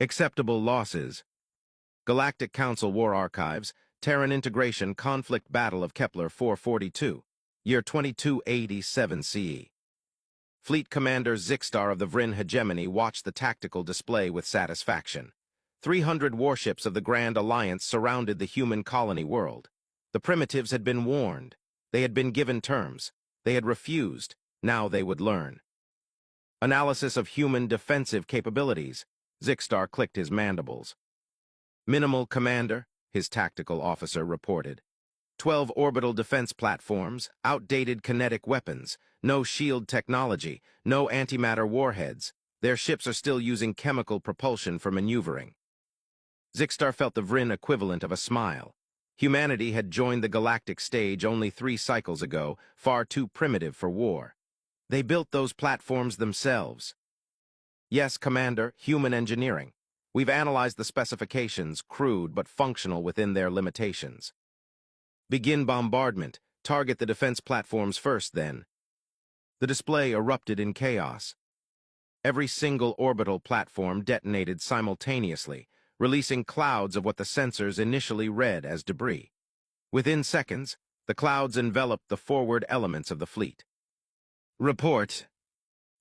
Acceptable losses. Galactic Council War Archives, Terran Integration Conflict Battle of Kepler 442, year 2287 CE. Fleet Commander Zixtar of the Vryn Hegemony watched the tactical display with satisfaction. 300 warships of the Grand Alliance surrounded the human colony world. The primitives had been warned. They had been given terms. They had refused. Now they would learn. Analysis of human defensive capabilities. Zixtar clicked his mandibles. Minimal, Commander, his tactical officer reported. 12 orbital defense platforms, outdated kinetic weapons, no shield technology, no antimatter warheads. Their ships are still using chemical propulsion for maneuvering. Zixtar felt the Vryn equivalent of a smile. Humanity had joined the galactic stage only 3 cycles ago, far too primitive for war. They built those platforms themselves. Yes, Commander, human engineering. We've analyzed the specifications, crude but functional within their limitations. Begin bombardment. Target the defense platforms first, then. The display erupted in chaos. Every single orbital platform detonated simultaneously, releasing clouds of what the sensors initially read as debris. Within seconds, the clouds enveloped the forward elements of the fleet. Report.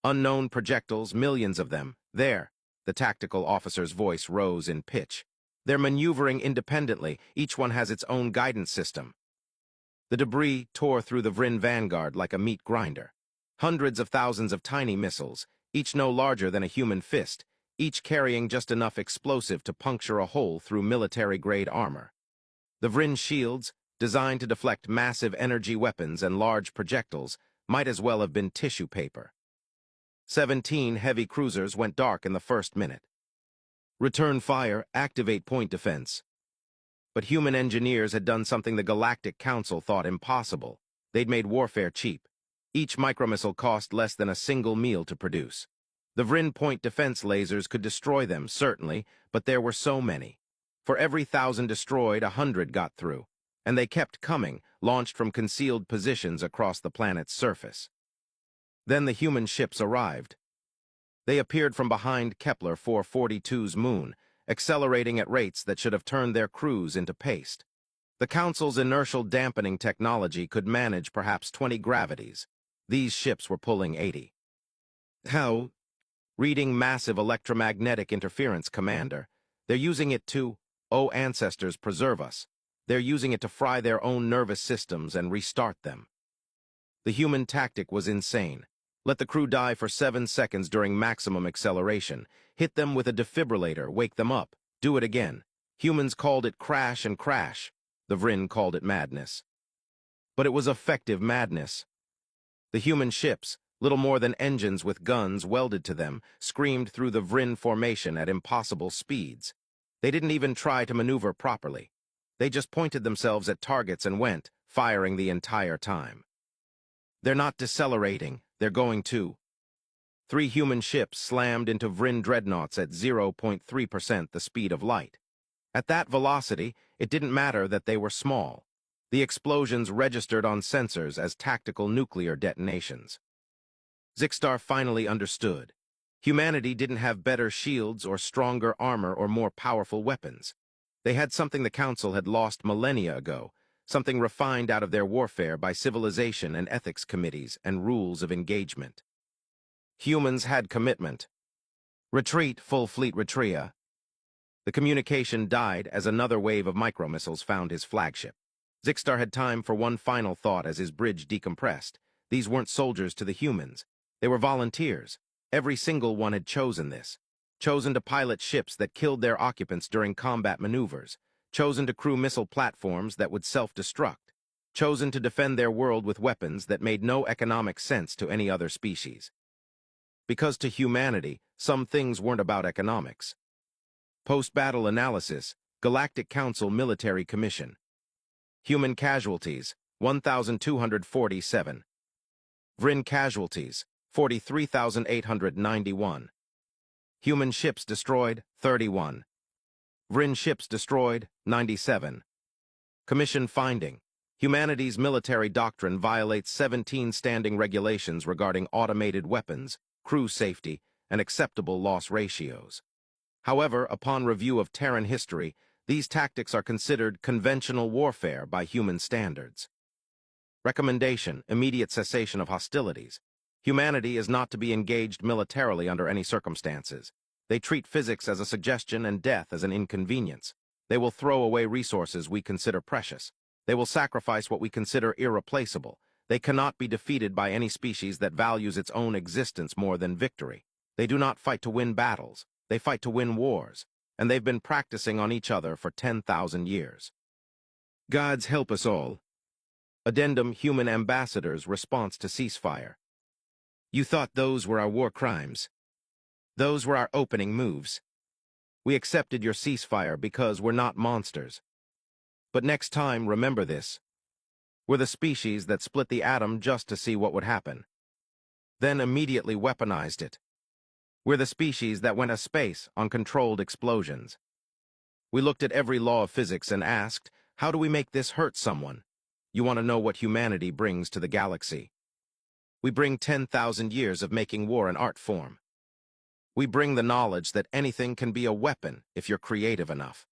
Unknown projectiles, millions of them. There. The tactical officer's voice rose in pitch. They're maneuvering independently. Each one has its own guidance system. The debris tore through the Vryn vanguard like a meat grinder. Hundreds of thousands of tiny missiles, each no larger than a human fist, each carrying just enough explosive to puncture a hole through military-grade armor. The Vryn shields, designed to deflect massive energy weapons and large projectiles, might as well have been tissue paper. 17 heavy cruisers went dark in the first minute. Return fire, activate point defense. But human engineers had done something the Galactic Council thought impossible. They'd made warfare cheap. Each micromissile cost less than a single meal to produce. The Vryn point defense lasers could destroy them, certainly, but there were so many. For every 1,000 destroyed, 100 got through. And they kept coming, launched from concealed positions across the planet's surface. Then the human ships arrived. They appeared from behind Kepler 442's moon, accelerating at rates that should have turned their crews into paste. The Council's inertial dampening technology could manage perhaps 20 gravities. These ships were pulling 80. How? Reading massive electromagnetic interference, Commander. They're using it to, oh ancestors, preserve us. They're using it to fry their own nervous systems and restart them. The human tactic was insane. Let the crew die for 7 seconds during maximum acceleration. Hit them with a defibrillator, wake them up. Do it again. Humans called it crash and crash. The Vryn called it madness. But it was effective madness. The human ships, little more than engines with guns welded to them, screamed through the Vryn formation at impossible speeds. They didn't even try to maneuver properly. They just pointed themselves at targets and went, firing the entire time. They're not decelerating. They're going to. 3 human ships slammed into Vryn dreadnoughts at 0.3% the speed of light. At that velocity, it didn't matter that they were small. The explosions registered on sensors as tactical nuclear detonations. Zixtar finally understood. Humanity didn't have better shields or stronger armor or more powerful weapons. They had something the Council had lost millennia ago, something refined out of their warfare by civilization and ethics committees and rules of engagement. Humans had commitment. Retreat, full fleet retria. The communication died as another wave of micromissiles found his flagship. Zixtar had time for one final thought as his bridge decompressed. These weren't soldiers to the humans. They were volunteers. Every single one had chosen this. Chosen to pilot ships that killed their occupants during combat maneuvers. Chosen to crew missile platforms that would self-destruct. Chosen to defend their world with weapons that made no economic sense to any other species. Because to humanity, some things weren't about economics. Post-battle analysis, Galactic Council Military Commission. Human casualties, 1,247. Vryn casualties, 43,891. Human ships destroyed, 31. Vryn ships destroyed, 97. Commission finding. Humanity's military doctrine violates 17 standing regulations regarding automated weapons, crew safety, and acceptable loss ratios. However, upon review of Terran history, these tactics are considered conventional warfare by human standards. Recommendation: immediate cessation of hostilities. Humanity is not to be engaged militarily under any circumstances. They treat physics as a suggestion and death as an inconvenience. They will throw away resources we consider precious. They will sacrifice what we consider irreplaceable. They cannot be defeated by any species that values its own existence more than victory. They do not fight to win battles. They fight to win wars. And they've been practicing on each other for 10,000 years. Gods help us all. Addendum: Human Ambassadors' Response to Ceasefire. You thought those were our war crimes. Those were our opening moves. We accepted your ceasefire because we're not monsters. But next time, remember this. We're the species that split the atom just to see what would happen. Then immediately weaponized it. We're the species that went to space on controlled explosions. We looked at every law of physics and asked, how do we make this hurt someone? You want to know what humanity brings to the galaxy? We bring 10,000 years of making war an art form. We bring the knowledge that anything can be a weapon if you're creative enough.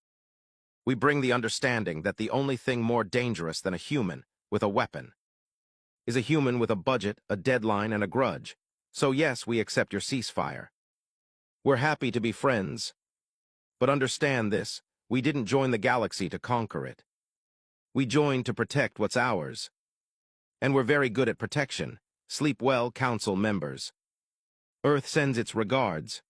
We bring the understanding that the only thing more dangerous than a human with a weapon is a human with a budget, a deadline, and a grudge. So yes, we accept your ceasefire. We're happy to be friends. But understand this, we didn't join the galaxy to conquer it. We joined to protect what's ours. And we're very good at protection. Sleep well, Council members. Earth sends its regards.